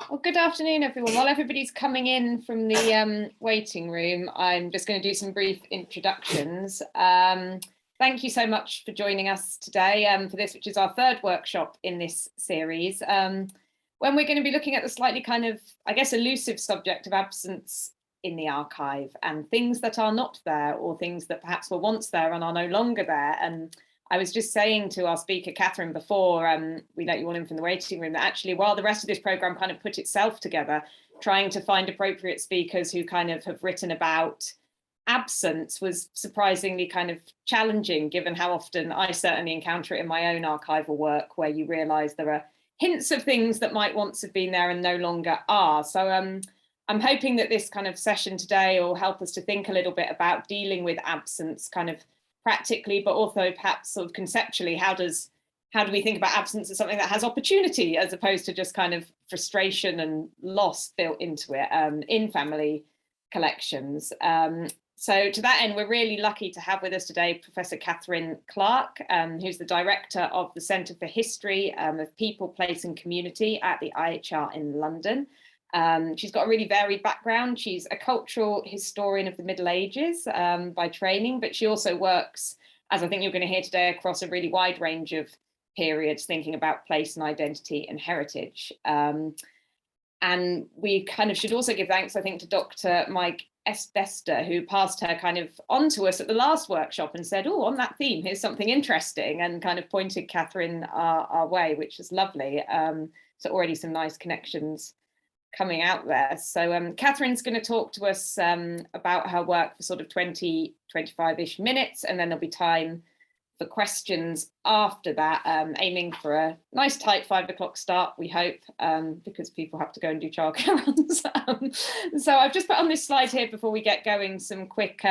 Well, good afternoon, everyone. While everybody's coming in from the waiting room, I'm just going to do some brief introductions. Thank you so much for joining us today for this, which is our third workshop in this series, when we're going to be looking at the slightly kind of, I guess, elusive subject of absence in the archive and things that are not there, or things that perhaps were once there and are no longer there. And I was just saying to our speaker, Catherine, before we let you all in from the waiting room, that actually while the rest of this programme kind of put itself together, trying to find appropriate speakers who kind of have written about absence was surprisingly kind of challenging, given how often I certainly encounter it in my own archival work, where you realise there are hints of things that might once have been there and no longer are. So I'm hoping that this kind of session today will help us to think a little bit about dealing with absence kind of practically, but also perhaps sort of conceptually. How do we think about absence as something that has opportunity, as opposed to just kind of frustration and loss built into it in family collections? So to that end, we're really lucky to have with us today Professor Catherine Clark, who's the director of the Centre for History of People, Place and Community at the IHR in London. She's got a really varied background. She's a cultural historian of the Middle Ages by training, but she also works, as I think you're going to hear today, across a really wide range of periods, thinking about place and identity and heritage. And we kind of should also give thanks, I think, to Dr. Mike Estester, who passed her kind of on to us at the last workshop and said, oh, on that theme, here's something interesting, and kind of pointed Catherine our way, which was lovely. So already some nice connections coming out there. So Catherine's going to talk to us about her work for sort of 25-ish minutes, and then there'll be time for questions after that, aiming for a nice tight 5 o'clock start, we hope, because people have to go and do childcare runs. So I've just put on this slide here before we get going some quick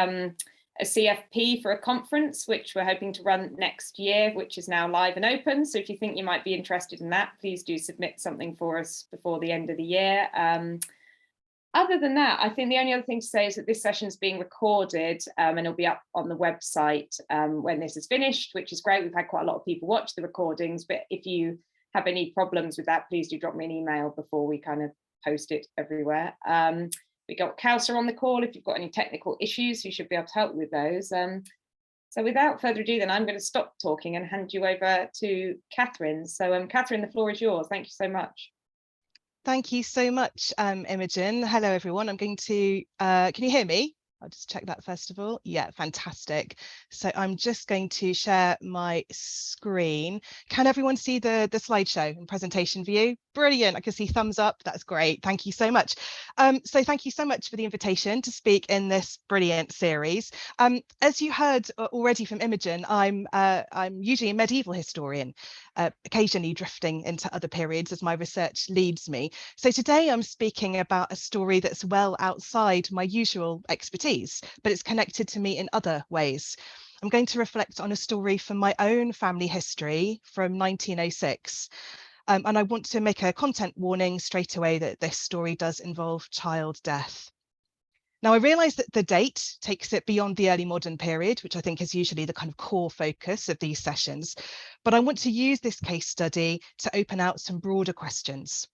a CFP for a conference, which we're hoping to run next year, which is now live and open. So if you think you might be interested in that, please do submit something for us before the end of the year. Other than that, I think the only other thing to say is that this session is being recorded and it'll be up on the website when this is finished, which is great. We've had quite a lot of people watch the recordings, but if you have any problems with that, please do drop me an email before we kind of post it everywhere. We got Kausa on the call. If you've got any technical issues, you should be able to help with those. So without further ado, then I'm going to stop talking and hand you over to Catherine. So Catherine, the floor is yours. Thank you so much. Thank you so much, Imogen. Hello, everyone. I'm going to, can you hear me? I'll just check that first of all. Yeah, fantastic. So I'm just going to share my screen. Can everyone see the slideshow and presentation view? Brilliant. I can see thumbs up. That's great. Thank you so much. So thank you so much for the invitation to speak in this brilliant series. As you heard already from Imogen, I'm usually a medieval historian, occasionally drifting into other periods as my research leads me. So today I'm speaking about a story that's well outside my usual expertise, but it's connected to me in other ways. I'm going to reflect on a story from my own family history from 1906. And I want to make a content warning straight away that this story does involve child death. Now, I realise that the date takes it beyond the early modern period, which I think is usually the kind of core focus of these sessions, but I want to use this case study to open out some broader questions.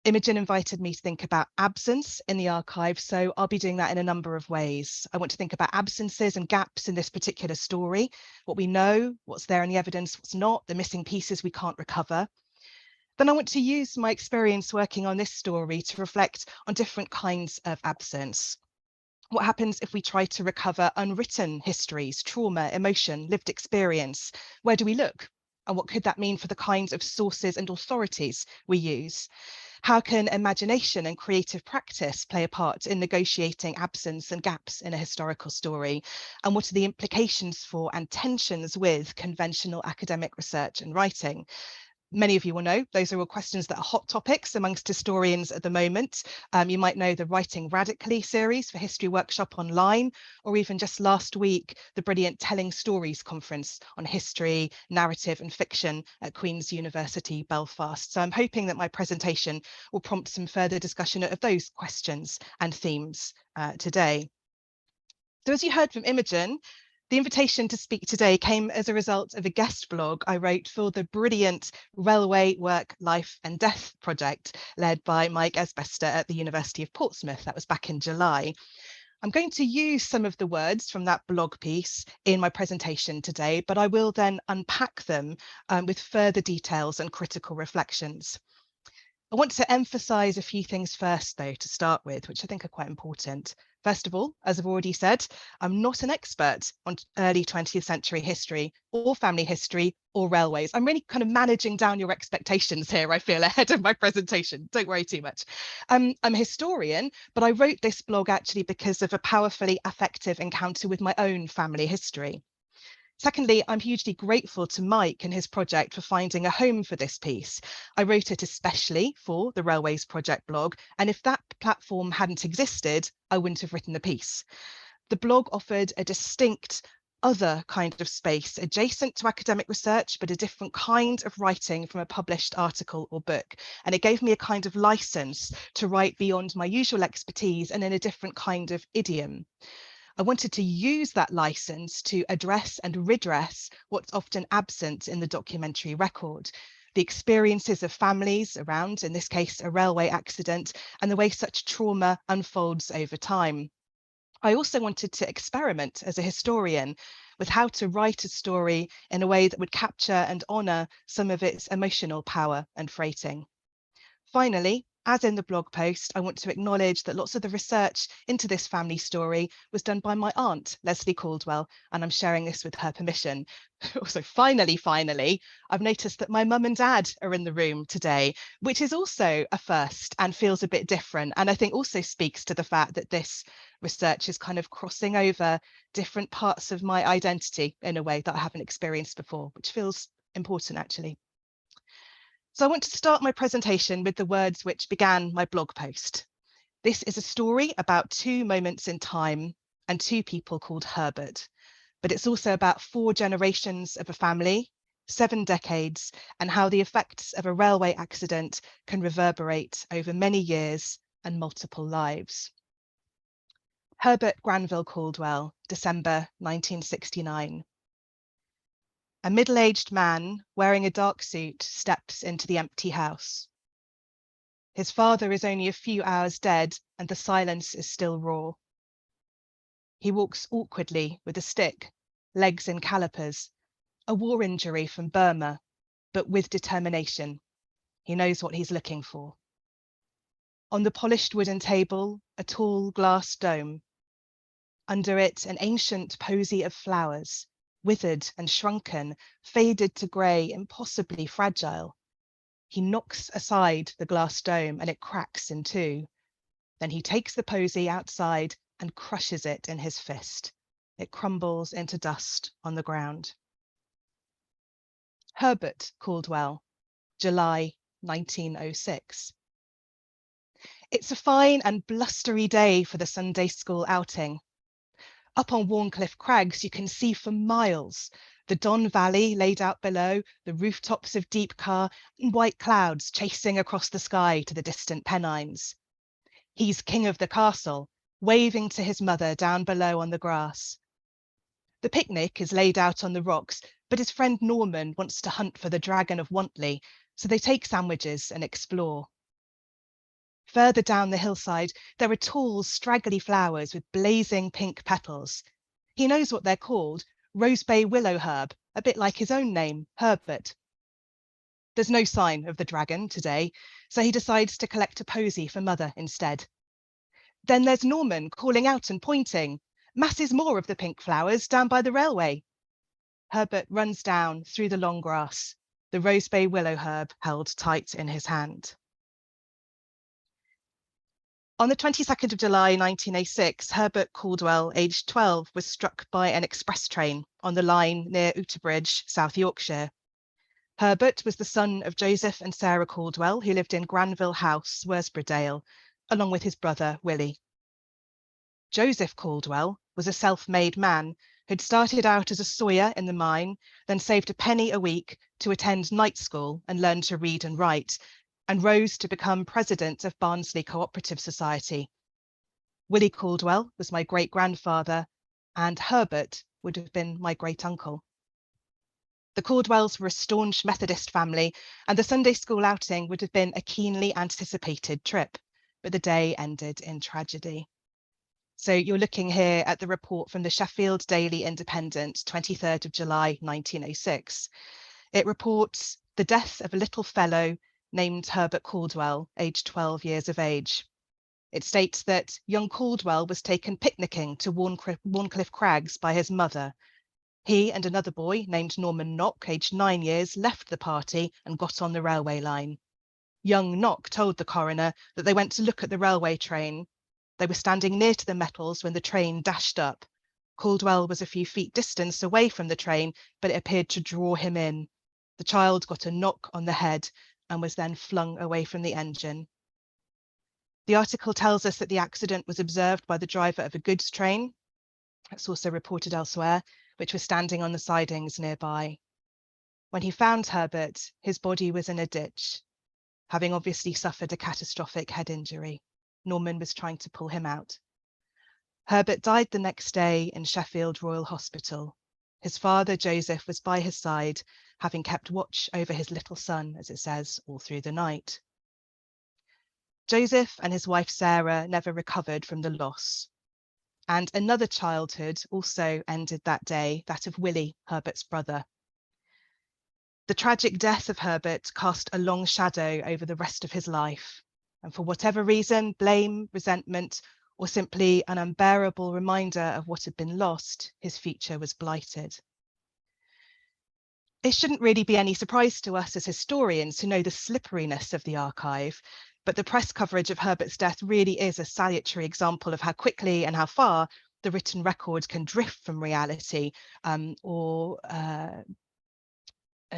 Imogen invited me to think about absence in the archive, so I'll be doing that in a number of ways. I want to think about absences and gaps in this particular story, what we know, what's there in the evidence, what's not, the missing pieces we can't recover. Then I want to use my experience working on this story to reflect on different kinds of absence. What happens if we try to recover unwritten histories, trauma, emotion, lived experience? Where do we look? And what could that mean for the kinds of sources and authorities we use? How can imagination and creative practice play a part in negotiating absence and gaps in a historical story? And what are the implications for and tensions with conventional academic research and writing? Many of you will know those are all questions that are hot topics amongst historians at the moment. You might know the Writing Radically series for History Workshop Online, or even just last week, the brilliant Telling Stories conference on history, narrative and fiction at Queen's University, Belfast. So I'm hoping that my presentation will prompt some further discussion of those questions and themes today. So as you heard from Imogen, The invitation to speak today came as a result of a guest blog I wrote for the brilliant Railway Work, Life and Death project led by Mike Esbester at the University of Portsmouth. That was back in July. I'm going to use some of the words from that blog piece in my presentation today, but I will then unpack them with further details and critical reflections. I want to emphasise a few things first, though, to start with, which I think are quite important. First of all, as I've already said, I'm not an expert on early 20th century history or family history or railways. I'm really kind of managing down your expectations here, I feel, ahead of my presentation. Don't worry too much. I'm a historian, but I wrote this blog actually because of a powerfully affective encounter with my own family history. Secondly, I'm hugely grateful to Mike and his project for finding a home for this piece. I wrote it especially for the Railways Project blog, and if that platform hadn't existed, I wouldn't have written the piece. The blog offered a distinct other kind of space adjacent to academic research, but a different kind of writing from a published article or book. And it gave me a kind of license to write beyond my usual expertise and in a different kind of idiom. I wanted to use that license to address and redress what's often absent in the documentary record, the experiences of families around, in this case, a railway accident, and the way such trauma unfolds over time. I also wanted to experiment as a historian with how to write a story in a way that would capture and honour some of its emotional power and freighting. Finally, as in the blog post, I want to acknowledge that lots of the research into this family story was done by my aunt, Leslie Caldwell, and I'm sharing this with her permission. Also, finally, I've noticed that my mum and dad are in the room today, which is also a first and feels a bit different. And I think also speaks to the fact that this research is kind of crossing over different parts of my identity in a way that I haven't experienced before, which feels important actually. So I want to start my presentation with the words which began my blog post. This is a story about two moments in time and two people called Herbert, but it's also about 4 generations of a family, 7 decades, and how the effects of a railway accident can reverberate over many years and multiple lives. Herbert Granville Caldwell, December 1969. A middle-aged man wearing a dark suit steps into the empty house. His father is only a few hours dead and the silence is still raw. He walks awkwardly with a stick, legs in calipers, a war injury from Burma, but with determination. He knows what he's looking for. On the polished wooden table, a tall glass dome. Under it, an ancient posy of flowers, withered and shrunken, faded to grey, impossibly fragile. He knocks aside the glass dome and it cracks in 2. Then he takes the posy outside and crushes it in his fist. It crumbles into dust on the ground. Herbert Caldwell, July 1906. It's a fine and blustery day for the Sunday school outing. Up on Warncliffe Crags, you can see for miles the Don Valley laid out below, the rooftops of Deepcar, and white clouds chasing across the sky to the distant Pennines. He's king of the castle, waving to his mother down below on the grass. The picnic is laid out on the rocks, but his friend Norman wants to hunt for the Dragon of Wantley, so they take sandwiches and explore. Further down the hillside, there are tall, straggly flowers with blazing pink petals. He knows what they're called, rosebay willow herb, a bit like his own name, Herbert. There's no sign of the dragon today, so he decides to collect a posy for Mother instead. Then there's Norman calling out and pointing, masses more of the pink flowers down by the railway. Herbert runs down through the long grass, the rosebay willow herb held tight in his hand. On the 22nd of July 1906, Herbert Caldwell, aged 12, was struck by an express train on the line near Uterbridge, South Yorkshire. Herbert was the son of Joseph and Sarah Caldwell, who lived in Granville House, Worsbrodale, along with his brother Willie. Joseph Caldwell was a self-made man who'd started out as a sawyer in the mine, then saved a penny a week to attend night school and learn to read and write, and rose to become president of Barnsley Cooperative Society. Willie Caldwell was my great-grandfather, and Herbert would have been my great uncle. The Caldwells were a staunch Methodist family, and the Sunday school outing would have been a keenly anticipated trip, but the day ended in tragedy. So you're looking here at the report from the Sheffield Daily Independent, 23rd of July, 1906. It reports the death of a little fellow named Herbert Caldwell, aged 12 years of age. It states that young Caldwell was taken picnicking to Warncliffe Crags by his mother. He and another boy named Norman Knock, aged 9 years, left the party and got on the railway line. Young Knock told the coroner that they went to look at the railway train. They were standing near to the metals when the train dashed up. Caldwell was a few feet distance away from the train, but it appeared to draw him in. The child got a knock on the head and was then flung away from the engine. The article tells us that the accident was observed by the driver of a goods train. It's also reported elsewhere, which was standing on the sidings nearby. When he found Herbert, his body was in a ditch, having obviously suffered a catastrophic head injury. Norman was trying to pull him out. Herbert died the next day in Sheffield Royal Hospital. His father, Joseph, was by his side, having kept watch over his little son, as it says, all through the night. Joseph and his wife, Sarah, never recovered from the loss. And another childhood also ended that day, that of Willie, Herbert's brother. The tragic death of Herbert cast a long shadow over the rest of his life. And for whatever reason, blame, resentment, or simply an unbearable reminder of what had been lost, his future was blighted. It shouldn't really be any surprise to us as historians who know the slipperiness of the archive, but the press coverage of Herbert's death really is a salutary example of how quickly and how far the written record can drift from reality or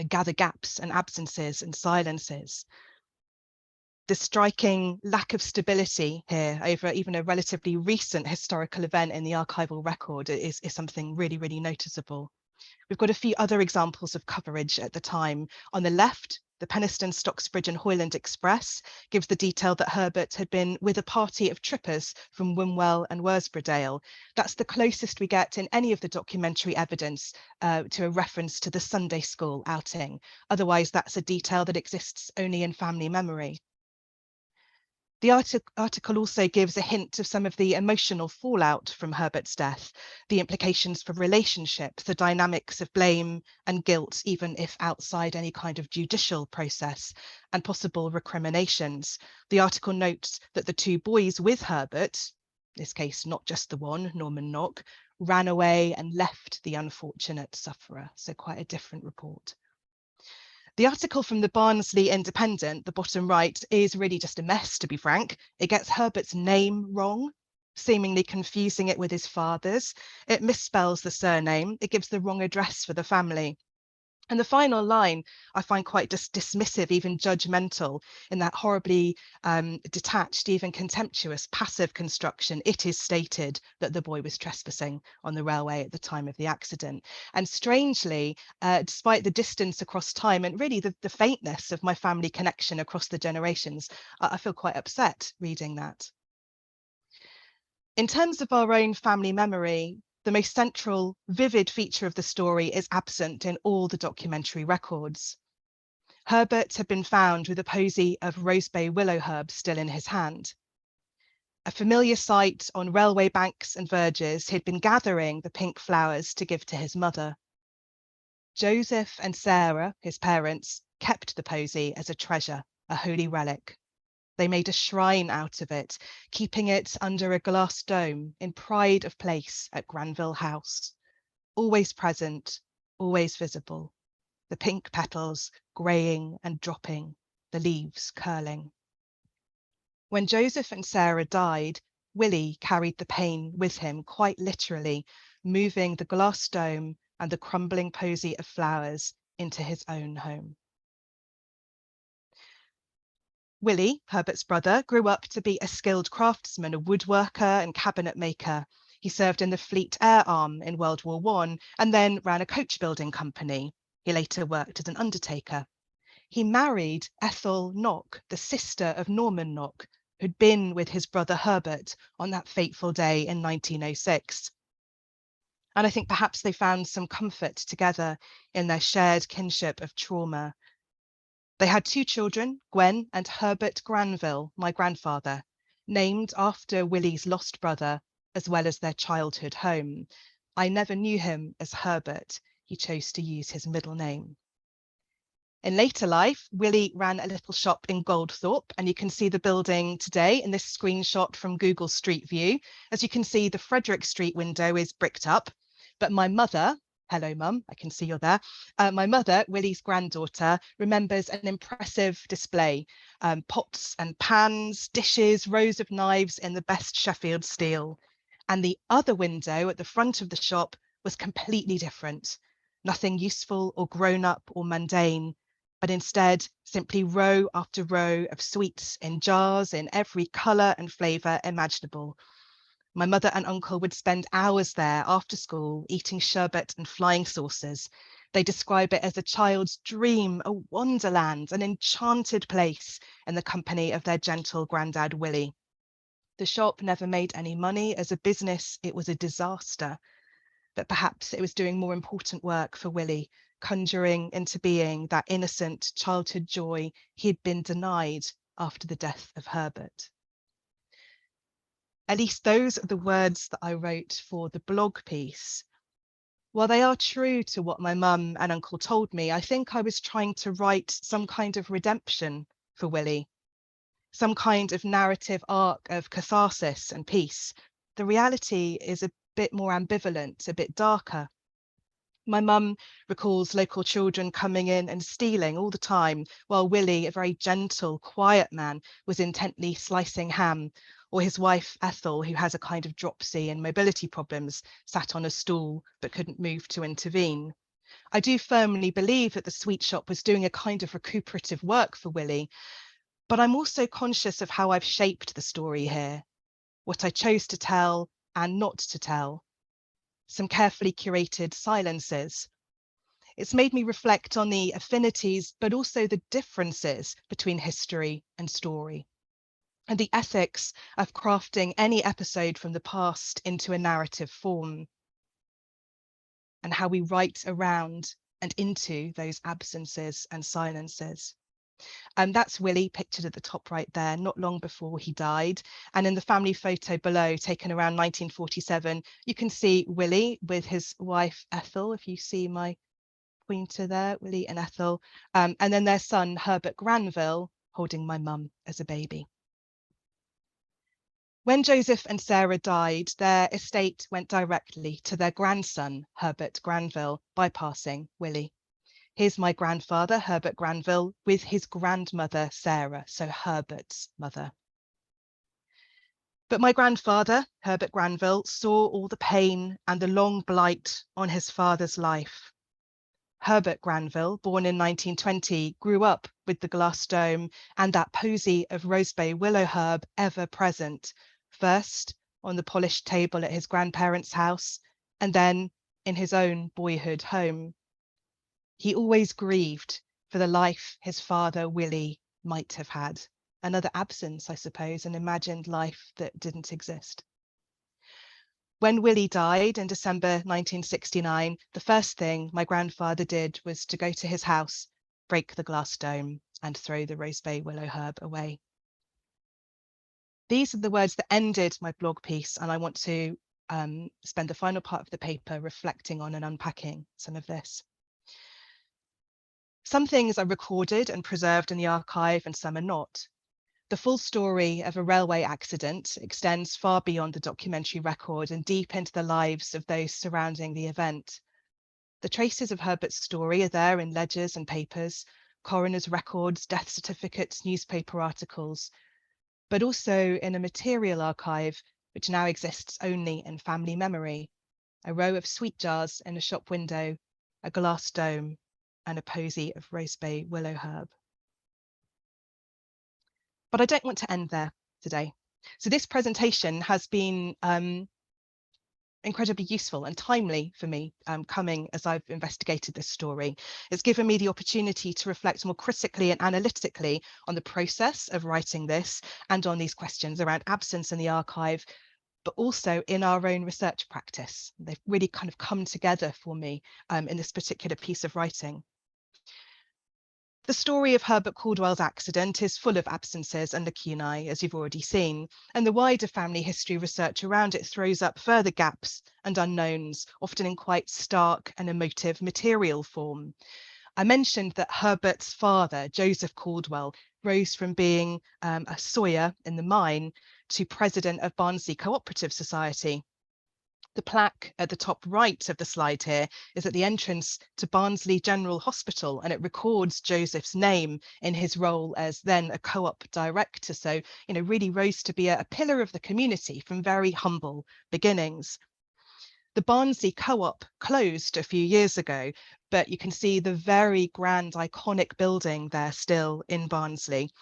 gather gaps and absences and silences. The striking lack of stability here over even a relatively recent historical event in the archival record is something really, really noticeable. We've got a few other examples of coverage at the time. On the left, the Penistone, Stocksbridge and Hoyland Express gives the detail that Herbert had been with a party of trippers from Wimwell and Worsbrodale. That's the closest we get in any of the documentary evidence to a reference to the Sunday school outing. Otherwise, that's a detail that exists only in family memory. The article also gives a hint of some of the emotional fallout from Herbert's death, the implications for relationships, the dynamics of blame and guilt, even if outside any kind of judicial process, and possible recriminations. The article notes that the two boys with Herbert, in this case not just the one, Norman Knock, ran away and left the unfortunate sufferer, so quite a different report. The article from the Barnsley Independent, the bottom right, is really just a mess, to be frank. It gets Herbert's name wrong, seemingly confusing it with his father's. It misspells the surname. It gives the wrong address for the family. And the final line I find quite dismissive, even judgmental, in that horribly detached, even contemptuous, passive construction. It is stated that the boy was trespassing on the railway at the time of the accident. And strangely, despite the distance across time and really the faintness of my family connection across the generations, I feel quite upset reading that. In terms of our own family memory, the most central, vivid feature of the story is absent in all the documentary records. Herbert had been found with a posy of rosebay willow herb still in his hand. A familiar sight on railway banks and verges, he'd been gathering the pink flowers to give to his mother. Joseph and Sarah, his parents, kept the posy as a treasure, a holy relic. They made a shrine out of it, keeping it under a glass dome in pride of place at Granville House. Always present, always visible. The pink petals greying and dropping, the leaves curling. When Joseph and Sarah died, Willie carried the pain with him, quite literally, moving the glass dome and the crumbling posy of flowers into his own home. Willie, Herbert's brother, grew up to be a skilled craftsman, a woodworker and cabinet maker. He served in the Fleet Air Arm in World War I and then ran a coach building company. He later worked as an undertaker. He married Ethel Knock, the sister of Norman Knock, who'd been with his brother Herbert on that fateful day in 1906. And I think perhaps they found some comfort together in their shared kinship of trauma. They had 2 children, Gwen and Herbert Granville, my grandfather, named after Willie's lost brother, as well as their childhood home. I never knew him as Herbert. He chose to use his middle name. In later life, Willie ran a little shop in Goldthorpe, and you can see the building today in this screenshot from Google Street View. As you can see, the Frederick Street window is bricked up, but my mother, hello mum, I can see you're there. My mother, Willie's granddaughter, remembers an impressive display, pots and pans, dishes, rows of knives in the best Sheffield steel. And the other window at the front of the shop was completely different. Nothing useful or grown up or mundane, but instead simply row after row of sweets in jars in every colour and flavour imaginable. My mother and uncle would spend hours there after school eating sherbet and flying saucers. They describe it as a child's dream, a wonderland, an enchanted place in the company of their gentle granddad Willie. The shop never made any money. As a business, it was a disaster. But perhaps it was doing more important work for Willie, conjuring into being that innocent childhood joy he'd been denied after the death of Herbert. At least those are the words that I wrote for the blog piece. While they are true to what my mum and uncle told me, I think I was trying to write some kind of redemption for Willie, some kind of narrative arc of catharsis and peace. The reality is a bit more ambivalent, a bit darker. My mum recalls local children coming in and stealing all the time, while Willie, a very gentle, quiet man, was intently slicing ham, or his wife Ethel, who has a kind of dropsy and mobility problems, sat on a stool but couldn't move to intervene. I do firmly believe that the sweet shop was doing a kind of recuperative work for Willie, but I'm also conscious of how I've shaped the story here, what I chose to tell and not to tell. Some carefully curated silences. It's made me reflect on the affinities, but also the differences between history and story, and the ethics of crafting any episode from the past into a narrative form, and how we write around and into those absences and silences. That's Willie pictured at the top right there, not long before he died. And in the family photo below, taken around 1947, you can see Willie with his wife Ethel, if you see my pointer there, Willie and Ethel, and then their son Herbert Granville holding my mum as a baby. When Joseph and Sarah died, their estate went directly to their grandson, Herbert Granville, bypassing Willie. Here's my grandfather, Herbert Granville, with his grandmother, Sarah, so Herbert's mother. But my grandfather, Herbert Granville, saw all the pain and the long blight on his father's life. Herbert Granville, born in 1920, grew up with the glass dome and that posy of rosebay willow herb ever present, first on the polished table at his grandparents' house, and then in his own boyhood home. He always grieved for the life his father, Willie, might have had. Another absence, I suppose, an imagined life that didn't exist. When Willie died in December 1969, the first thing my grandfather did was to go to his house, break the glass dome, and throw the rosebay willow herb away. These are the words that ended my blog piece, and I want to spend the final part of the paper reflecting on and unpacking some of this. Some things are recorded and preserved in the archive and some are not. The full story of a railway accident extends far beyond the documentary record and deep into the lives of those surrounding the event. The traces of Herbert's story are there in ledgers and papers, coroner's records, death certificates, newspaper articles, but also in a material archive which now exists only in family memory. A row of sweet jars in a shop window, a glass dome, and a posy of rosebay willow herb. But I don't want to end there today. So this presentation has been incredibly useful and timely for me, coming as I've investigated this story. It's given me the opportunity to reflect more critically and analytically on the process of writing this and on these questions around absence in the archive, but also in our own research practice. They've really kind of come together for me in this particular piece of writing. The story of Herbert Caldwell's accident is full of absences and lacunae, as you've already seen, and the wider family history research around it throws up further gaps and unknowns, often in quite stark and emotive material form. I mentioned that Herbert's father, Joseph Caldwell, rose from being a sawyer in the mine to president of Barnsley Cooperative Society. The plaque at the top right of the slide here is at the entrance to Barnsley General Hospital, and it records Joseph's name in his role as then a co-op director. So, really rose to be a pillar of the community from very humble beginnings. The Barnsley Co-op closed a few years ago, but you can see the very grand, iconic building there still in Barnsley.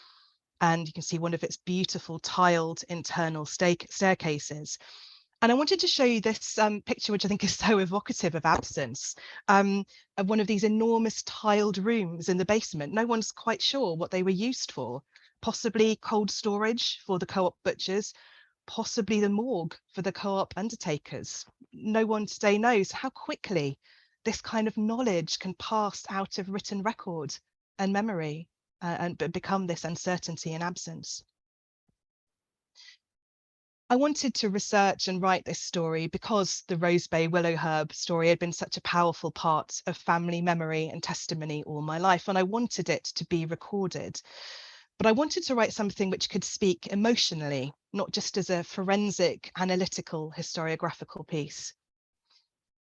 And you can see one of its beautiful tiled internal staircases. And I wanted to show you this picture, which I think is so evocative of absence, of one of these enormous tiled rooms in the basement. No one's quite sure what they were used for. Possibly cold storage for the co-op butchers, possibly the morgue for the co-op undertakers. No one today knows how quickly this kind of knowledge can pass out of written record and memory and become this uncertainty and absence. I wanted to research and write this story because the Rose Bay Willow Herb story had been such a powerful part of family memory and testimony all my life, and I wanted it to be recorded. But I wanted to write something which could speak emotionally, not just as a forensic, analytical, historiographical piece.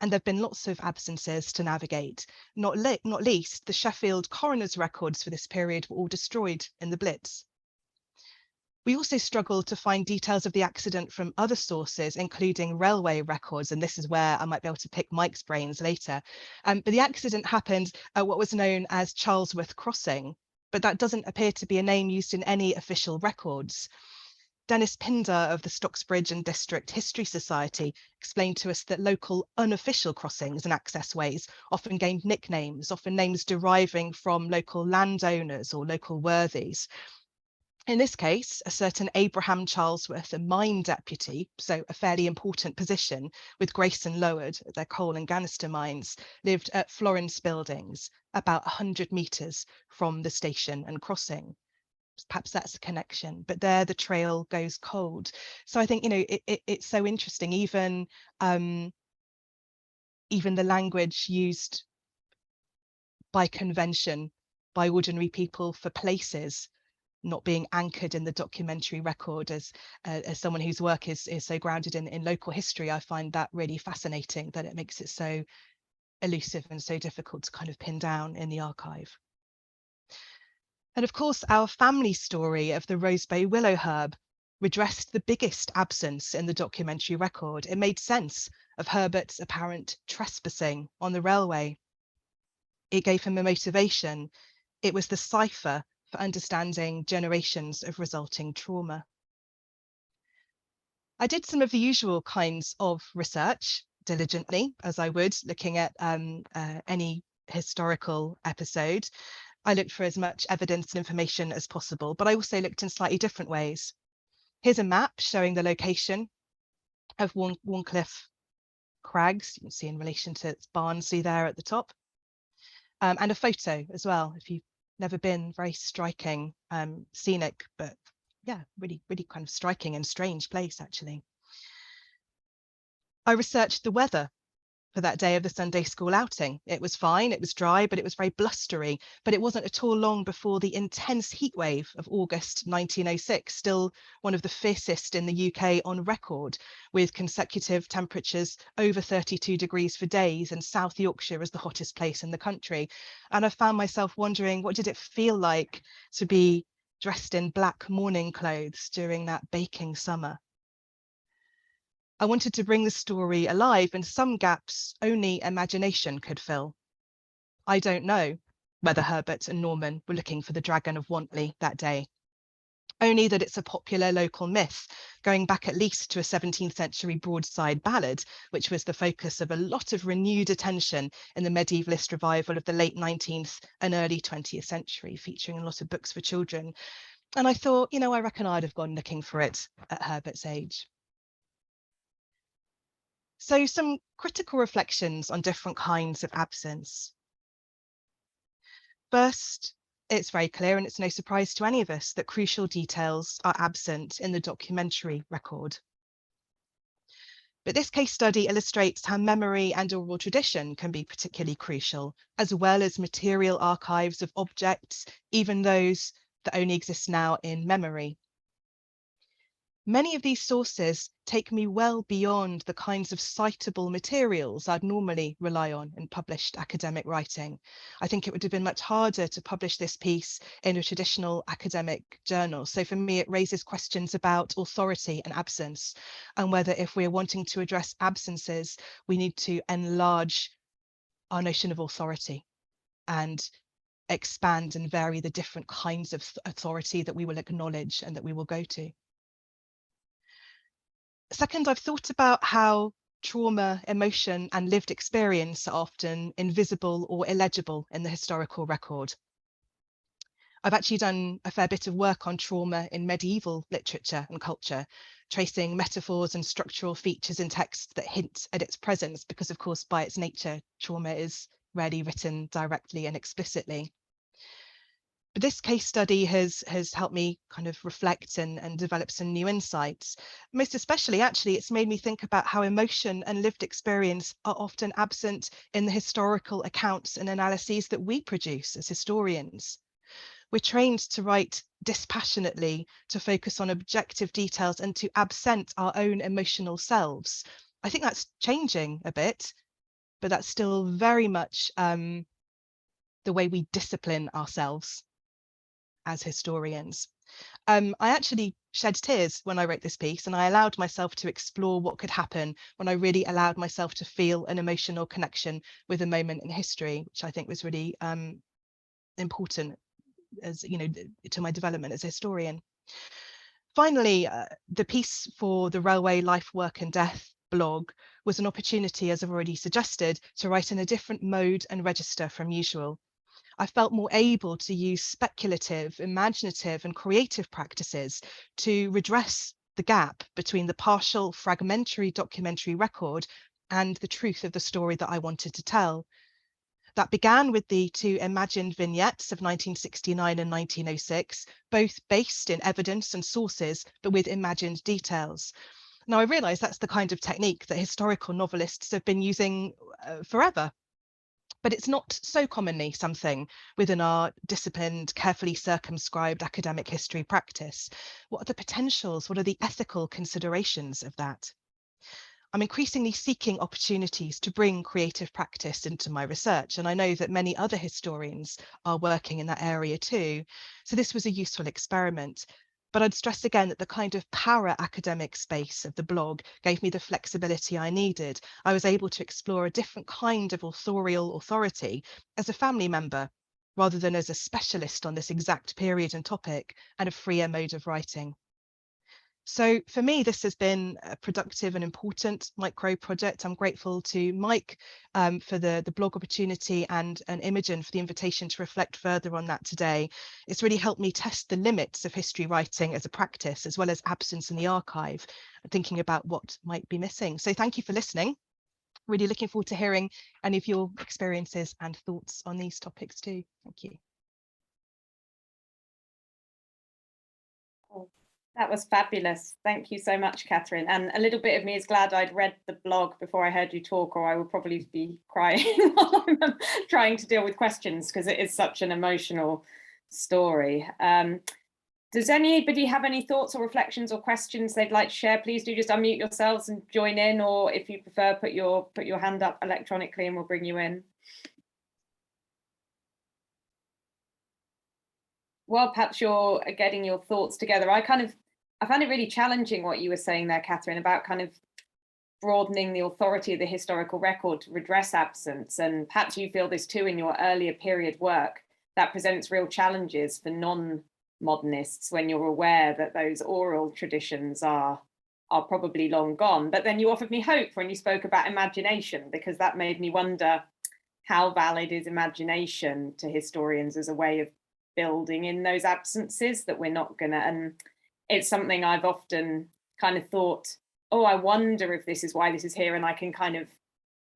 And there have been lots of absences to navigate, not least the Sheffield coroner's records for this period were all destroyed in the Blitz. We also struggled to find details of the accident from other sources, including railway records, and this is where I might be able to pick Mike's brains later. But the accident happened at what was known as Charlesworth Crossing, but that doesn't appear to be a name used in any official records. Dennis Pinder of the Stocksbridge and District History Society explained to us that local unofficial crossings and access ways often gained nicknames, often names deriving from local landowners or local worthies. In this case, a certain Abraham Charlesworth, a mine deputy, so a fairly important position with Grayson Lowered at their coal and Ganister mines, lived at Florence Buildings, about 100 metres from the station and crossing. Perhaps that's a connection, but there the trail goes cold. So I think, it's so interesting, even the language used by convention, by ordinary people for places, not being anchored in the documentary record. As someone whose work is so grounded in local history, I find that really fascinating, that it makes it so elusive and so difficult to kind of pin down in the archive. And of course, our family story of the Rose Bay Willow Herb redressed the biggest absence in the documentary record. It made sense of Herbert's apparent trespassing on the railway. It gave him a motivation. It was the cipher for understanding generations of resulting trauma. I did some of the usual kinds of research diligently, as I would looking at any historical episode. I looked for as much evidence and information as possible, but I also looked in slightly different ways. Here's a map showing the location of Warncliffe Crags. You can see in relation to Barnsley there at the top, and a photo as well. If you've never been, very striking, scenic, but yeah, really kind of striking and strange place actually. I researched the weather for that day of the Sunday school outing. It was fine, it was dry, but it was very blustery. But it wasn't at all long before the intense heat wave of August 1906, still one of the fiercest in the UK on record, with consecutive temperatures over 32 degrees for days, and South Yorkshire as the hottest place in the country. And I found myself wondering, what did it feel like to be dressed in black morning clothes during that baking summer? I wanted to bring the story alive, and some gaps only imagination could fill. I don't know whether Herbert and Norman were looking for the Dragon of Wantley that day, only that it's a popular local myth, going back at least to a 17th century broadside ballad, which was the focus of a lot of renewed attention in the medievalist revival of the late 19th and early 20th century, featuring a lot of books for children. And I thought, I reckon I'd have gone looking for it at Herbert's age. So some critical reflections on different kinds of absence. First, it's very clear, and it's no surprise to any of us, that crucial details are absent in the documentary record. But this case study illustrates how memory and oral tradition can be particularly crucial, as well as material archives of objects, even those that only exist now in memory. Many of these sources take me well beyond the kinds of citable materials I'd normally rely on in published academic writing. I think it would have been much harder to publish this piece in a traditional academic journal. So for me, it raises questions about authority and absence, and whether, if we're wanting to address absences, we need to enlarge our notion of authority and expand and vary the different kinds of authority that we will acknowledge and that we will go to. Second, I've thought about how trauma, emotion, and lived experience are often invisible or illegible in the historical record. I've actually done a fair bit of work on trauma in medieval literature and culture, tracing metaphors and structural features in texts that hint at its presence, because of course, by its nature, trauma is rarely written directly and explicitly. But this case study has helped me kind of reflect and develop some new insights. Most especially, actually, it's made me think about how emotion and lived experience are often absent in the historical accounts and analyses that we produce as historians. We're trained to write dispassionately, to focus on objective details, and to absent our own emotional selves. I think that's changing a bit, but that's still very much the way we discipline ourselves as historians. I actually shed tears when I wrote this piece, and I allowed myself to explore what could happen when I really allowed myself to feel an emotional connection with a moment in history, which I think was really important, as you know, to my development as a historian. Finally, the piece for the Railway Life, Work and Death blog was an opportunity, as I've already suggested, to write in a different mode and register from usual. I felt more able to use speculative, imaginative, and creative practices to redress the gap between the partial, fragmentary documentary record and the truth of the story that I wanted to tell. That began with the two imagined vignettes of 1969 and 1906, both based in evidence and sources, but with imagined details. Now, I realise that's the kind of technique that historical novelists have been using forever. But it's not so commonly something within our disciplined, carefully circumscribed academic history practice. What are the potentials? What are the ethical considerations of that? I'm increasingly seeking opportunities to bring creative practice into my research, and I know that many other historians are working in that area too. So this was a useful experiment. But I'd stress again that the kind of para-academic space of the blog gave me the flexibility I needed. I was able to explore a different kind of authorial authority as a family member, rather than as a specialist on this exact period and topic, and a freer mode of writing. So for me, this has been a productive and important micro project. I'm grateful to Mike for the blog opportunity, and Imogen for the invitation to reflect further on that today. It's really helped me test the limits of history writing as a practice, as well as absence in the archive, and thinking about what might be missing. So thank you for listening. Really looking forward to hearing any of your experiences and thoughts on these topics too. Thank you. That was fabulous. Thank you so much, Catherine. And a little bit of me is glad I'd read the blog before I heard you talk, or I would probably be crying while I'm trying to deal with questions, because it is such an emotional story. Does anybody have any thoughts or reflections or questions they'd like to share? Please do just unmute yourselves and join in, or if you prefer, put your hand up electronically and we'll bring you in. Well, perhaps you're getting your thoughts together. I find it really challenging what you were saying there, Catherine, about kind of broadening the authority of the historical record to redress absence. And perhaps you feel this too in your earlier period work, that presents real challenges for non-modernists when you're aware that those oral traditions are probably long gone. But then you offered me hope when you spoke about imagination, because that made me wonder, how valid is imagination to historians as a way of building in those absences that we're not gonna, and it's something I've often kind of thought oh, I wonder if this is why this is here, and I can kind of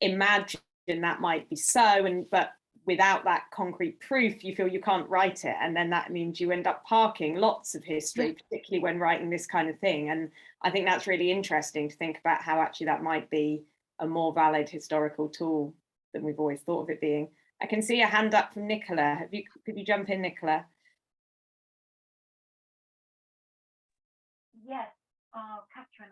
imagine that might be so, and but without that concrete proof, you feel you can't write it, and then that means you end up parking lots of history, particularly when writing this kind of thing. And I think that's really interesting to think about how actually that might be a more valid historical tool than we've always thought of it being. I can see a hand up from Nicola. Could you jump in, Nicola? Yes, Catherine,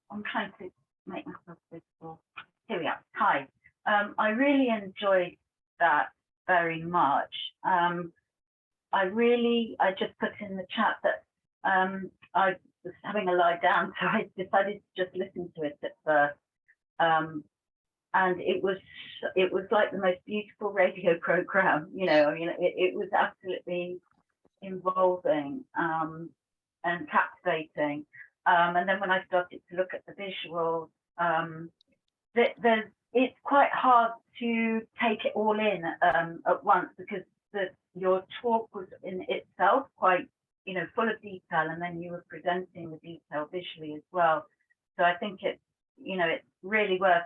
I'm trying to make myself visible. Here we are. Hi. I really enjoyed that very much. I just put in the chat that I was having a lie down, so I decided to just listen to it at first. And it was like the most beautiful radio program, you know. I mean, it was absolutely involving and captivating. And then when I started to look at the visuals, it's quite hard to take it all in at once, because your talk was in itself quite, you know, full of detail, and then you were presenting the detail visually as well. So I think it's, you know, it's really worth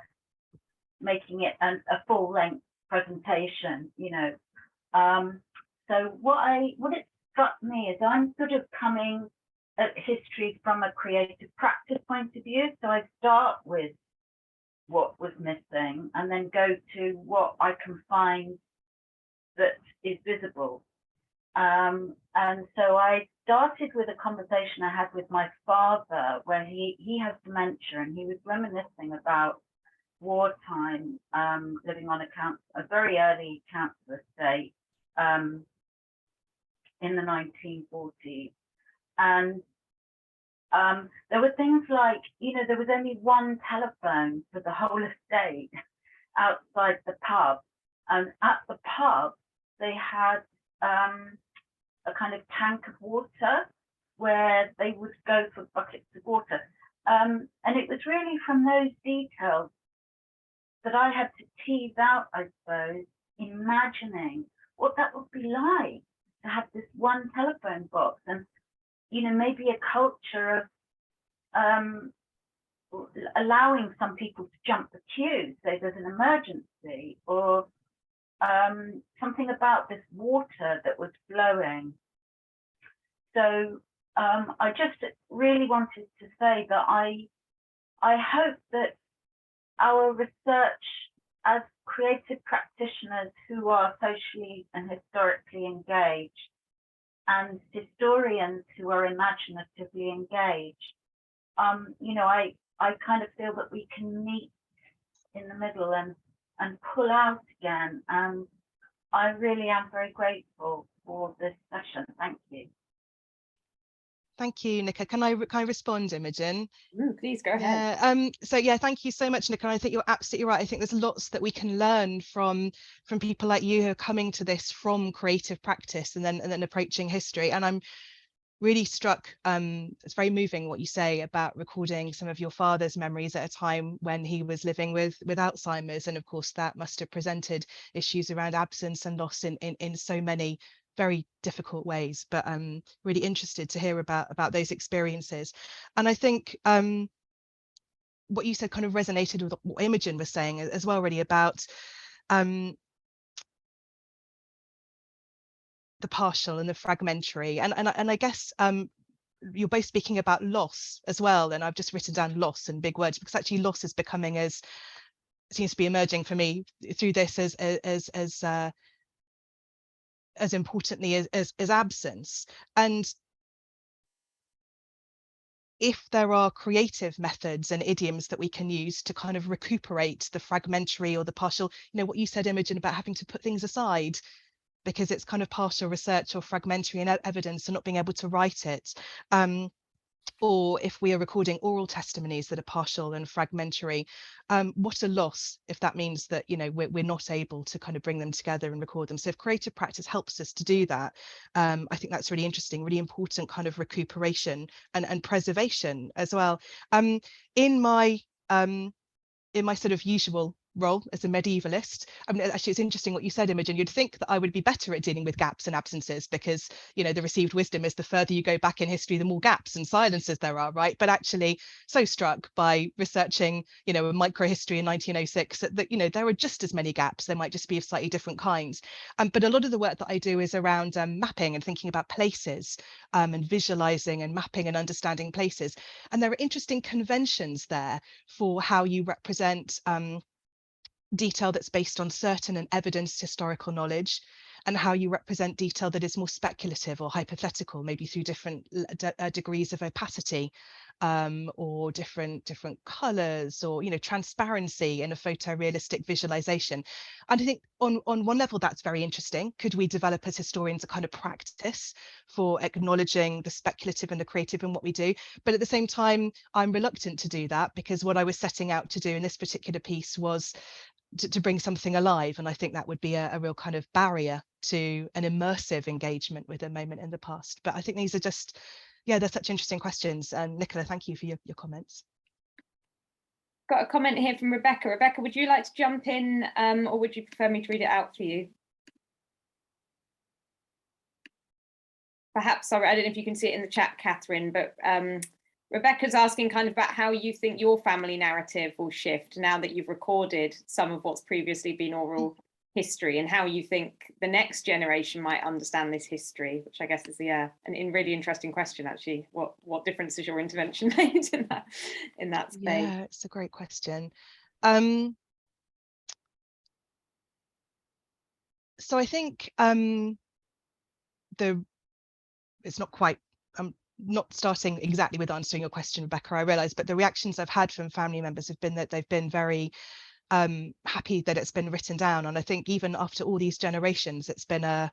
making it a full length presentation, you know. So what it struck me is I'm sort of coming at history from a creative practice point of view. So I start with what was missing and then go to what I can find that is visible. And so I started with a conversation I had with my father, where he has dementia, and he was reminiscing about wartime, living on a very early council estate in the 1940s. And there were things like, you know, there was only one telephone for the whole estate outside the pub. And at the pub, they had a kind of tank of water where they would go for buckets of water. And it was really from those details that I had to tease out, I suppose, imagining what that would be like to have this one telephone box, and, you know, maybe a culture of allowing some people to jump the queue, say there's an emergency, or something about this water that was flowing. So I just really wanted to say that I hope that our research as creative practitioners who are socially and historically engaged, and historians who are imaginatively engaged, you know, I kind of feel that we can meet in the middle and pull out again. And I really am very grateful for this session. Thank you. Thank you, Nicola. Can I respond, Imogen? Please go ahead. Yeah, so yeah, thank you so much, Nicola. I think you're absolutely right. I think there's lots that we can learn from people like you who are coming to this from creative practice and then approaching history. And I'm really struck, it's very moving what you say about recording some of your father's memories at a time when he was living with Alzheimer's, and of course that must have presented issues around absence and loss in so many very difficult ways. But I'm really interested to hear about those experiences. And I think what you said kind of resonated with what Imogen was saying as well, really, about the partial and the fragmentary, and I guess you're both speaking about loss as well, and I've just written down loss in big words, because actually loss is becoming, as seems to be emerging for me through this, as importantly as absence. And if there are creative methods and idioms that we can use to kind of recuperate the fragmentary or the partial, you know, what you said, Imogen, about having to put things aside because it's kind of partial research or fragmentary and evidence and not being able to write it. Or if we are recording oral testimonies that are partial and fragmentary, what a loss if that means that, you know, we're not able to kind of bring them together and record them. So if creative practice helps us to do that, I think that's really interesting, really important kind of recuperation and preservation as well. In my sort of usual role as a medievalist. I mean, actually, it's interesting what you said, Imogen. You'd think that I would be better at dealing with gaps and absences because, you know, the received wisdom is the further you go back in history, the more gaps and silences there are, right? But actually, so struck by researching, you know, a microhistory in 1906 that, you know, there are just as many gaps. There might just be of slightly different kinds. But a lot of the work that I do is around mapping and thinking about places and visualizing and mapping and understanding places. And there are interesting conventions there for how you represent detail that's based on certain and evidenced historical knowledge, and how you represent detail that is more speculative or hypothetical, maybe through different degrees of opacity, or different colors, or, you know, transparency in a photorealistic visualization. And I think on one level that's very interesting. Could we develop as historians a kind of practice for acknowledging the speculative and the creative in what we do? But at the same time, I'm reluctant to do that, because what I was setting out to do in this particular piece was to bring something alive, and I think that would be a real kind of barrier to an immersive engagement with a moment in the past. But I think these are just, yeah, they're such interesting questions. And Nicola, thank you for your comments. Got a comment here from Rebecca. Rebecca, would you like to jump in, or would you prefer me to read it out for you? Perhaps, sorry, I don't know if you can see it in the chat, Catherine, but Rebecca's asking kind of about how you think your family narrative will shift now that you've recorded some of what's previously been oral history, and how you think the next generation might understand this history, which I guess is a really interesting question, actually. What difference has your intervention made in that space? Yeah, it's a great question. So I think it's not quite, I'm not starting exactly with answering your question, Rebecca, I realise, but the reactions I've had from family members have been that they've been very happy that it's been written down. And I think even after all these generations, it's been a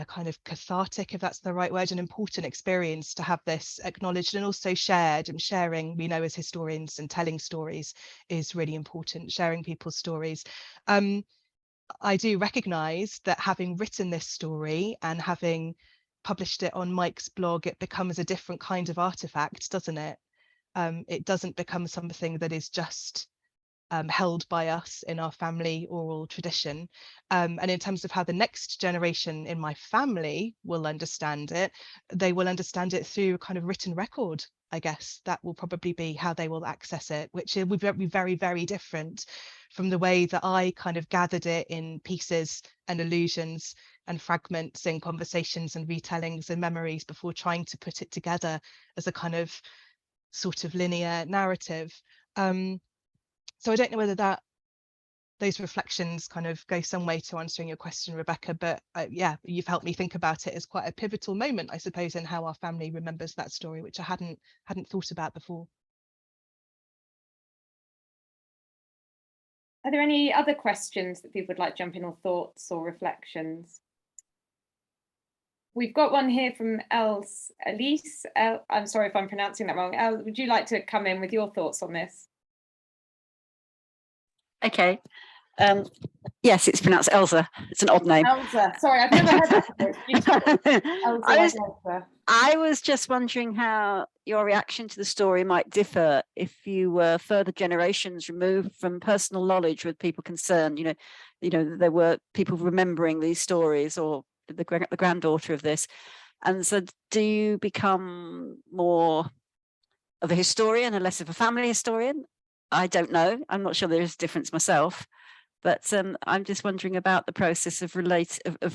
kind of cathartic, if that's the right word, an important experience to have this acknowledged and also shared. And sharing, we know as historians, and telling stories is really important, sharing people's stories. I do recognise that having written this story and having published it on Mike's blog, it becomes a different kind of artifact, doesn't it? It doesn't become something that is just held by us in our family oral tradition. And in terms of how the next generation in my family will understand it, they will understand it through a kind of written record. I guess that will probably be how they will access it, which will be very, very different from the way that I kind of gathered it in pieces and allusions and fragments in conversations and retellings and memories before trying to put it together as a kind of sort of linear narrative. So I don't know whether those reflections kind of go some way to answering your question, Rebecca, but yeah, you've helped me think about it as quite a pivotal moment, I suppose, in how our family remembers that story, which I hadn't thought about before. Are there any other questions that people would like to jump in, or thoughts or reflections? We've got one here from Elise. I'm sorry if I'm pronouncing that wrong. El, would you like to come in with your thoughts on this? Okay. Yes, it's pronounced Elsa. It's an odd name. Elsa. Sorry, I've never heard that. Elsa. I was just wondering how your reaction to the story might differ if you were further generations removed from personal knowledge with people concerned. You know, there were people remembering these stories, or the granddaughter of this. And so do you become more of a historian and less of a family historian? I don't know. I'm not sure there is a difference myself. But I'm just wondering about the process of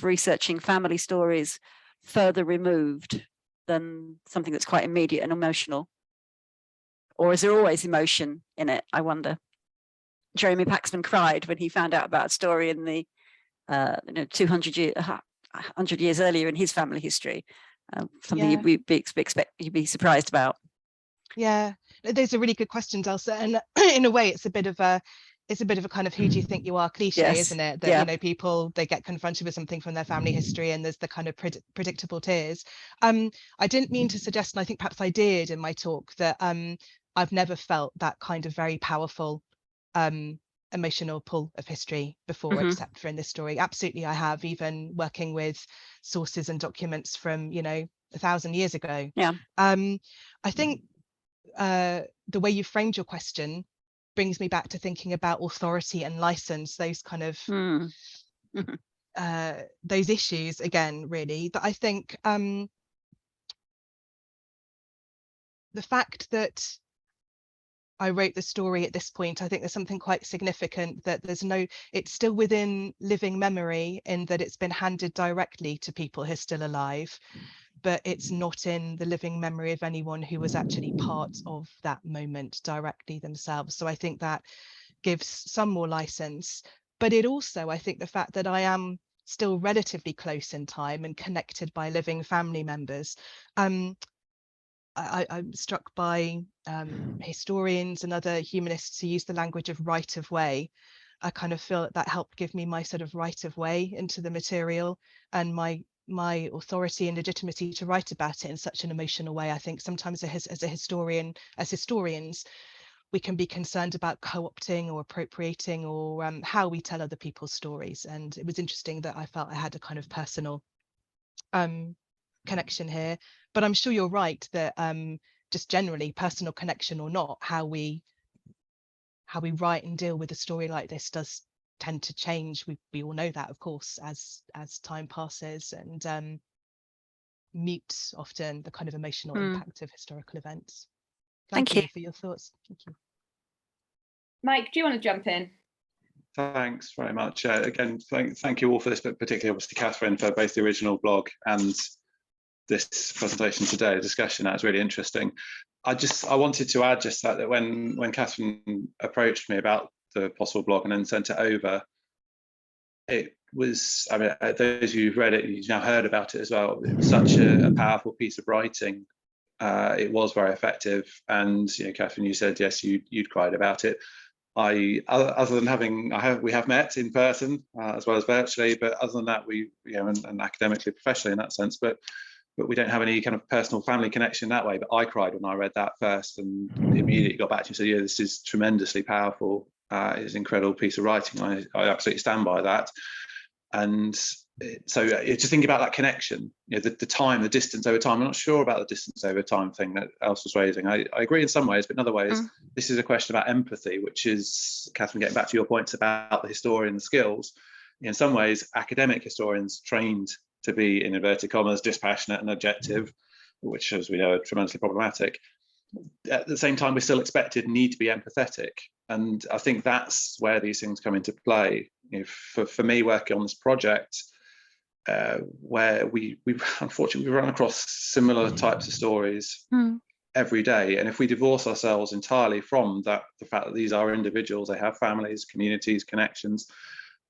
researching family stories further removed than something that's quite immediate and emotional. Or is there always emotion in it, I wonder? Jeremy Paxman cried when he found out about a story in the 100 years earlier in his family history. Something you'd be surprised about. Yeah, those are really good questions, Elsa. And in a way, it's a bit of a kind of who do you think you are cliche, yes, isn't it? That, you know, people, they get confronted with something from their family history and there's the kind of predictable tears. I didn't mean to suggest, and I think perhaps I did in my talk, that I've never felt that kind of very powerful emotional pull of history before, except for in this story. Absolutely, I have, even working with sources and documents from, 1,000 years ago. I think the way you framed your question brings me back to thinking about authority and license, those kind of those issues again, really. But I think the fact that I wrote the story at this point, I think there's something quite significant, that it's still within living memory in that it's been handed directly to people who are still alive, but it's not in the living memory of anyone who was actually part of that moment directly themselves. So I think that gives some more license. But it also, I think the fact that I am still relatively close in time and connected by living family members, I'm struck by historians and other humanists who use the language of right of way. I kind of feel that helped give me my sort of right of way into the material, and my authority and legitimacy to write about it in such an emotional way. I think sometimes as historians, we can be concerned about co-opting or appropriating or how we tell other people's stories. And it was interesting that I felt I had a kind of personal connection here. But I'm sure you're right that just generally, personal connection or not, how we write and deal with a story like this does tend to change. We all know that, of course, as time passes, and mute often the kind of emotional impact of historical events. Thank you for your thoughts. Thank you. Mike, do you want to jump in? Thanks very much. Again, thank you all for this, but particularly obviously Catherine for both the original blog and this presentation today, discussion. That's really interesting. I wanted to add just that when Catherine approached me about the possible blog and then sent it over, it was, I mean, those of you who've read it, you've now heard about it as well. It was such a powerful piece of writing. It was very effective, and Catherine, you said yes, you'd cried about it. Other than we have met in person as well as virtually, but other than that, we and academically, professionally in that sense, but we don't have any kind of personal family connection that way. But I cried when I read that first, and immediately got back to you and said, yeah, this is tremendously powerful. It's an incredible piece of writing. I absolutely stand by that. And so just think about that connection, the time, the distance over time. I'm not sure about the distance over time thing that Else was raising. I agree in some ways, but in other ways, this is a question about empathy, which is, Catherine, getting back to your points about the historian skills. In some ways, academic historians trained to be, in inverted commas, dispassionate and objective, which, as we know, are tremendously problematic. At the same time, we're still expected need to be empathetic. And I think that's where these things come into play. For me, working on this project, where we unfortunately run across similar types of stories every day, and if we divorce ourselves entirely from the fact that these are individuals, they have families, communities, connections,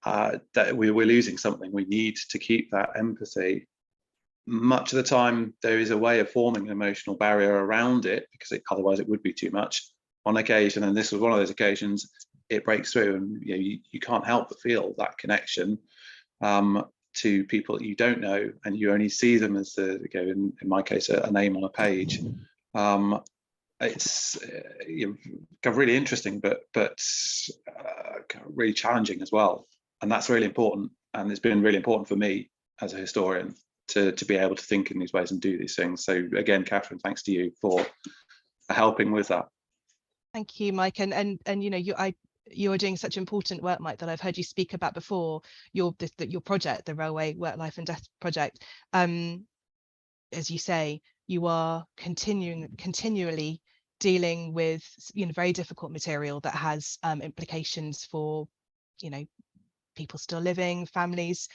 that we're losing something. We need to keep that empathy. Much of the time, there is a way of forming an emotional barrier around it, because otherwise it would be too much. On occasion, and this was one of those occasions, it breaks through, and you can't help but feel that connection to people that you don't know, and you only see them as in my case, a name on a page. It's really interesting, but really challenging as well, and that's really important. And it's been really important for me as a historian to be able to think in these ways and do these things. So again, Catherine, thanks to you for helping with that. Thank you, Mike. And you're doing such important work, Mike, that I've heard you speak about before. Your project, the Railway Work, Life and Death Project. As you say, you are continually dealing with very difficult material that has implications for people still living, families.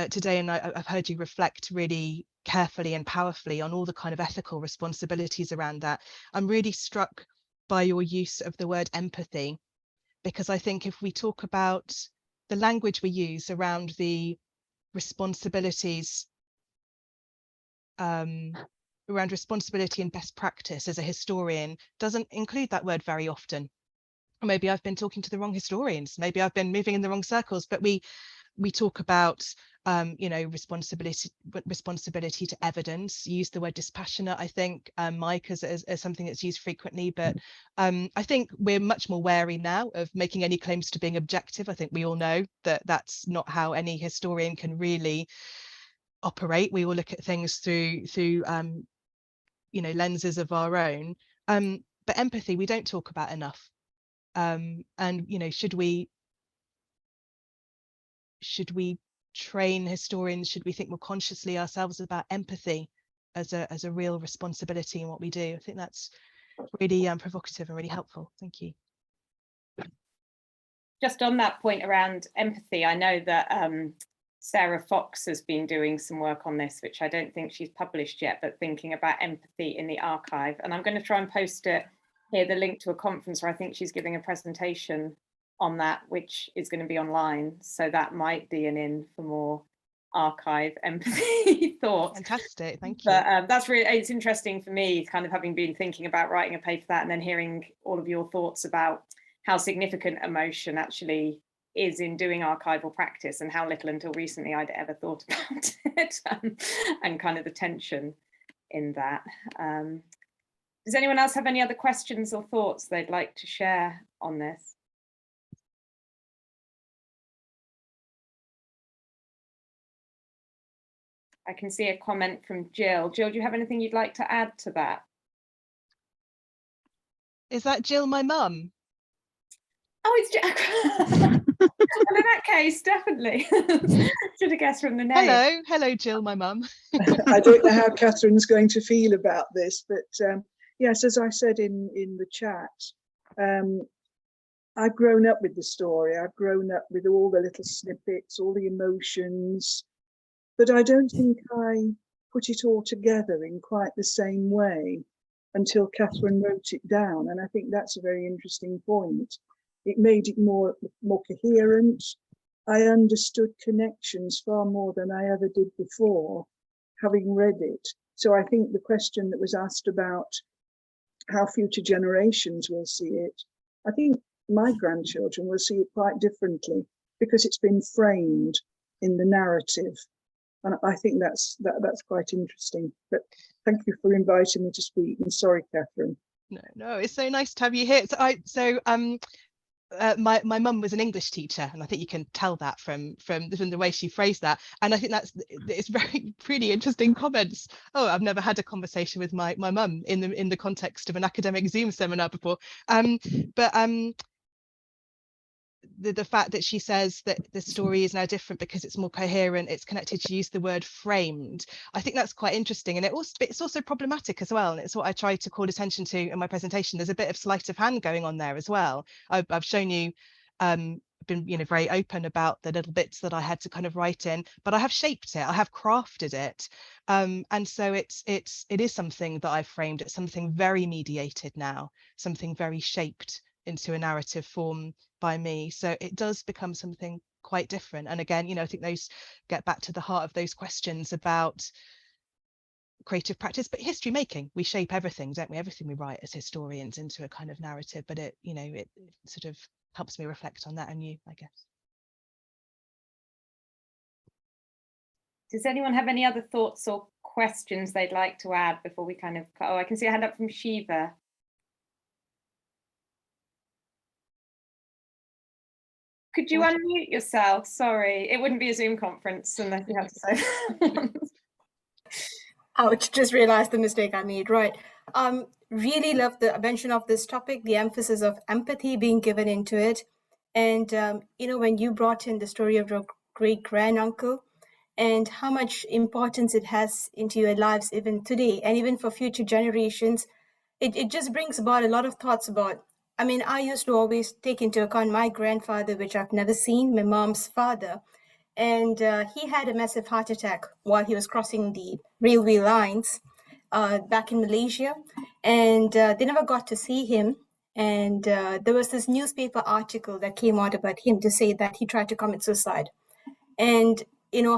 Today, and I've heard you reflect really carefully and powerfully on all the kind of ethical responsibilities around that. I'm really struck by your use of the word empathy, because I think if we talk about the language we use around the responsibilities, around responsibility and best practice as a historian, doesn't include that word very often. Maybe I've been talking to the wrong historians, maybe I've been moving in the wrong circles, but we talk about responsibility to evidence, use the word dispassionate, I think, Mike, as something that's used frequently, but I think we're much more wary now of making any claims to being objective. I think we all know that that's not how any historian can really operate. We all look at things through lenses of our own. But but empathy we don't talk about enough. And you know, should we train historians? Should we think more consciously ourselves about empathy as a real responsibility in what we do? I think that's really provocative and really helpful. Thank you. Just on that point around empathy, I know that Sarah Fox has been doing some work on this, which I don't think she's published yet, but thinking about empathy in the archive. And I'm going to try and post it here, the link to a conference where I think she's giving a presentation on that, which is going to be online. So that might be an in for more archive empathy thoughts. Fantastic, thank you. But that's really, it's interesting for me, kind of having been thinking about writing a paper for that, and then hearing all of your thoughts about how significant emotion actually is in doing archival practice, and how little until recently I'd ever thought about it, and kind of the tension in that. Does anyone else have any other questions or thoughts they'd like to share on this? I can see a comment from Jill. Jill, do you have anything you'd like to add to that? Is that Jill, my mum? Oh, it's Jill. Well, in that case, definitely. Should have guessed from the name. Hello, Jill, my mum. I don't know how Catherine's going to feel about this, but yes, as I said in the chat, I've grown up with the story. I've grown up with all the little snippets, all the emotions, but I don't think I put it all together in quite the same way until Catherine wrote it down. And I think that's a very interesting point. It made it more coherent. I understood connections far more than I ever did before, having read it. So I think the question that was asked about how future generations will see it, I think my grandchildren will see it quite differently because it's been framed in the narrative. And I think that's quite interesting. But thank you for inviting me to speak. And sorry, Catherine. No, it's so nice to have you here. My mum was an English teacher, and I think you can tell that from the way she phrased that. And I think it's really interesting comments. Oh, I've never had a conversation with my mum in the context of an academic Zoom seminar before. The fact that she says that the story is now different because it's more coherent, it's connected, she used the word framed. I think that's quite interesting, and it's also problematic as well, and it's what I tried to call attention to in my presentation. There's a bit of sleight of hand going on there as well. I've shown you, been very open about the little bits that I had to kind of write in, but I have shaped it, I have crafted it, and so it is something that I've framed. It's something very mediated now, something very shaped into a narrative form by me. So it does become something quite different. And again, I think those get back to the heart of those questions about creative practice, but history making. We shape everything, don't we? Everything we write as historians into a kind of narrative, but it sort of helps me reflect on that anew, I guess. Does anyone have any other thoughts or questions they'd like to add before we kind of, oh, I can see a hand up from Shiva. Could you unmute yourself? Sorry, it wouldn't be a Zoom conference unless you had to say. Ouch, just realized the mistake I made. Right. Really love the mention of this topic, the emphasis of empathy being given into it. And, when you brought in the story of your great granduncle and how much importance it has into your lives even today and even for future generations, it just brings about a lot of thoughts about, I used to always take into account my grandfather, which I've never seen, my mom's father. And he had a massive heart attack while he was crossing the railway lines back in Malaysia. And they never got to see him. And there was this newspaper article that came out about him to say that he tried to commit suicide. And,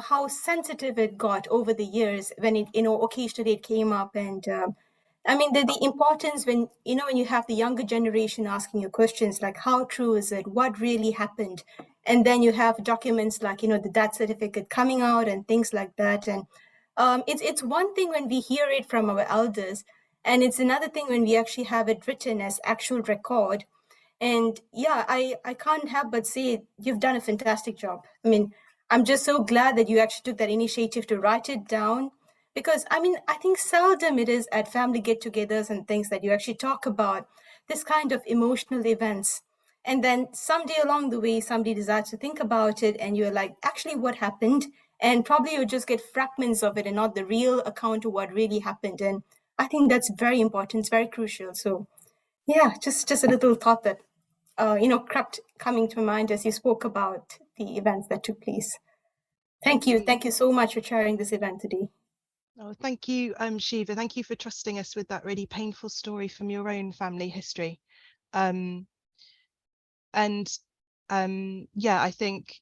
how sensitive it got over the years when it, occasionally it came up. And the importance when you have the younger generation asking you questions like, how true is it? What really happened? And then you have documents like, the death certificate coming out and things like that. And it's one thing when we hear it from our elders, and it's another thing when we actually have it written as actual record. And yeah, I can't help but say you've done a fantastic job. I'm just so glad that you actually took that initiative to write it down, Because I mean, I think seldom it is at family get-togethers and things that you actually talk about this kind of emotional events. And then someday along the way, somebody decides to think about it, and you're like, actually, what happened? And probably you'll just get fragments of it and not the real account of what really happened. And I think that's very important. It's very crucial. So yeah, just a little thought that, kept coming to mind as you spoke about the events that took place. Thank you. Thank you so much for sharing this event today. Oh, thank you, Shiva. Thank you for trusting us with that really painful story from your own family history. Yeah, I think,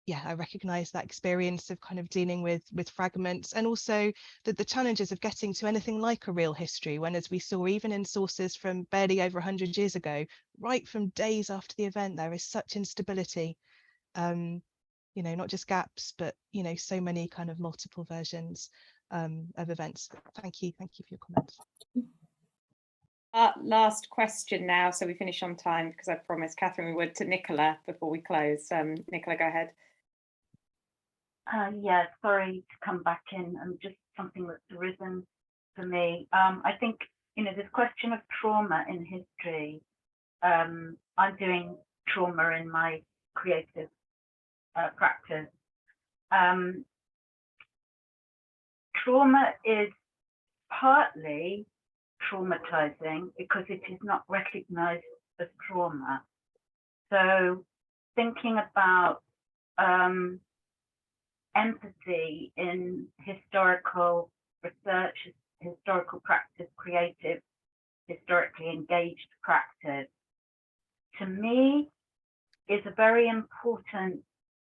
yeah, I recognise that experience of kind of dealing with fragments, and also the challenges of getting to anything like a real history, when, as we saw even in sources from barely over 100 years ago, right from days after the event, there is such instability. You know, not just gaps, but, you know, so many kind of multiple versions of events. Thank you for your comments. Last question now, so we finish on time, because I promised Catherine we would, to Nicola before we close. Nicola, go ahead. Yeah, sorry to come back in, and just something that's arisen for me. I think, you know, this question of trauma in history, I'm doing trauma in my creative practice. Trauma is partly traumatizing because it is not recognized as trauma. So thinking about empathy in historical research, historical practice, creative, historically engaged practice, to me is a very important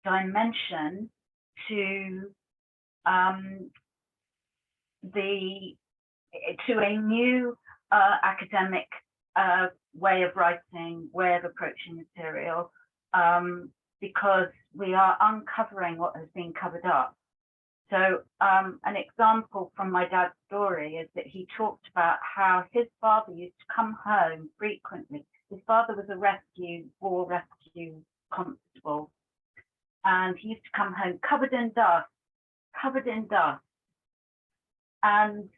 dimension to a new academic way of writing, way of approaching material, because we are uncovering what has been covered up. So an example from my dad's story is that he talked about how his father used to come home frequently. His father was a war rescue constable, and he used to come home covered in dust. And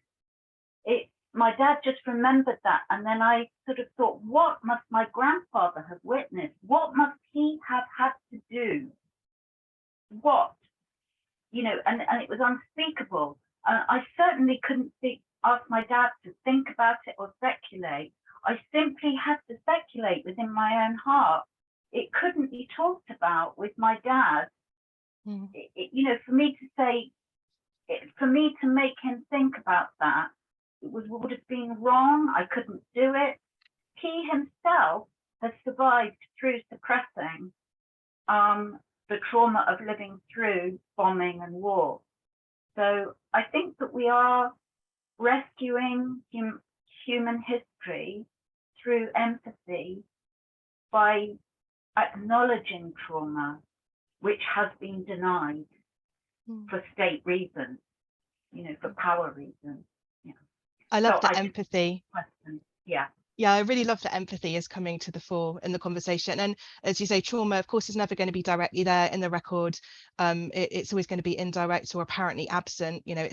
my dad just remembered that. And then I sort of thought, what must my grandfather have witnessed? What must he have had to do? What? You know, and it was unspeakable. I certainly couldn't ask my dad to think about it or speculate. I simply had to speculate within my own heart. It couldn't be talked about with my dad. You know, for me to make him think about that, would have been wrong. I couldn't do it. He himself has survived through suppressing the trauma of living through bombing and war. So I think that we are rescuing human history through empathy by acknowledging trauma, which has been denied for state reasons, you know, for power reasons. Yeah. I love the empathy. Yeah. Yeah, I really love that empathy is coming to the fore in the conversation. And as you say, trauma, of course, is never going to be directly there in the record. It's always going to be indirect or apparently absent. You know,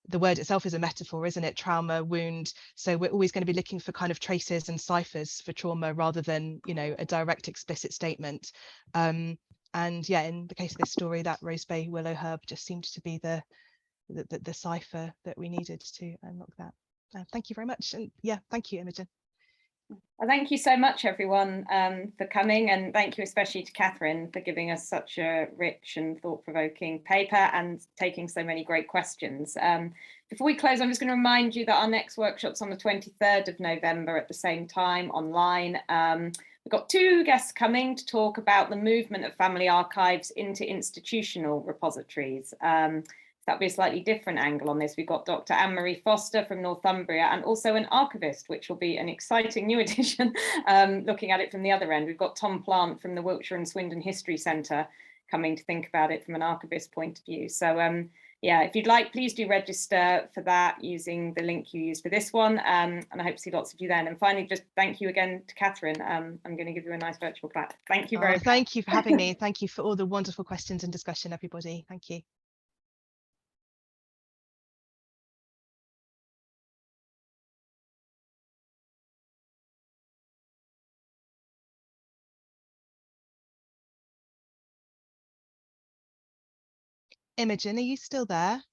the word itself is a metaphor, isn't it? Trauma, wound. So we're always going to be looking for kind of traces and ciphers for trauma rather than, you know, a direct explicit statement. And yeah, in the case of this story, that Rose Bay willow herb just seemed to be the cipher that we needed to unlock that. Thank you very much. And yeah, thank you, Imogen. Well, thank you so much, everyone, for coming, and thank you especially to Catherine for giving us such a rich and thought-provoking paper and taking so many great questions. Before we close, I'm just going to remind you that our next workshop's on the 23rd of November at the same time online. We've got two guests coming to talk about the movement of family archives into institutional repositories. That'll be a slightly different angle on this. We've got Dr. Anne-Marie Foster from Northumbria, and also an archivist, which will be an exciting new addition, looking at it from the other end. We've got Tom Plant from the Wiltshire and Swindon History Centre coming to think about it from an archivist point of view. So yeah, if you'd like, please do register for that using the link you used for this one. And I hope to see lots of you then. And finally, just thank you again to Catherine. I'm going to give you a nice virtual clap. Thank you very much. Thank you for having me. Thank you for all the wonderful questions and discussion, everybody. Thank you. Imogen, are you still there?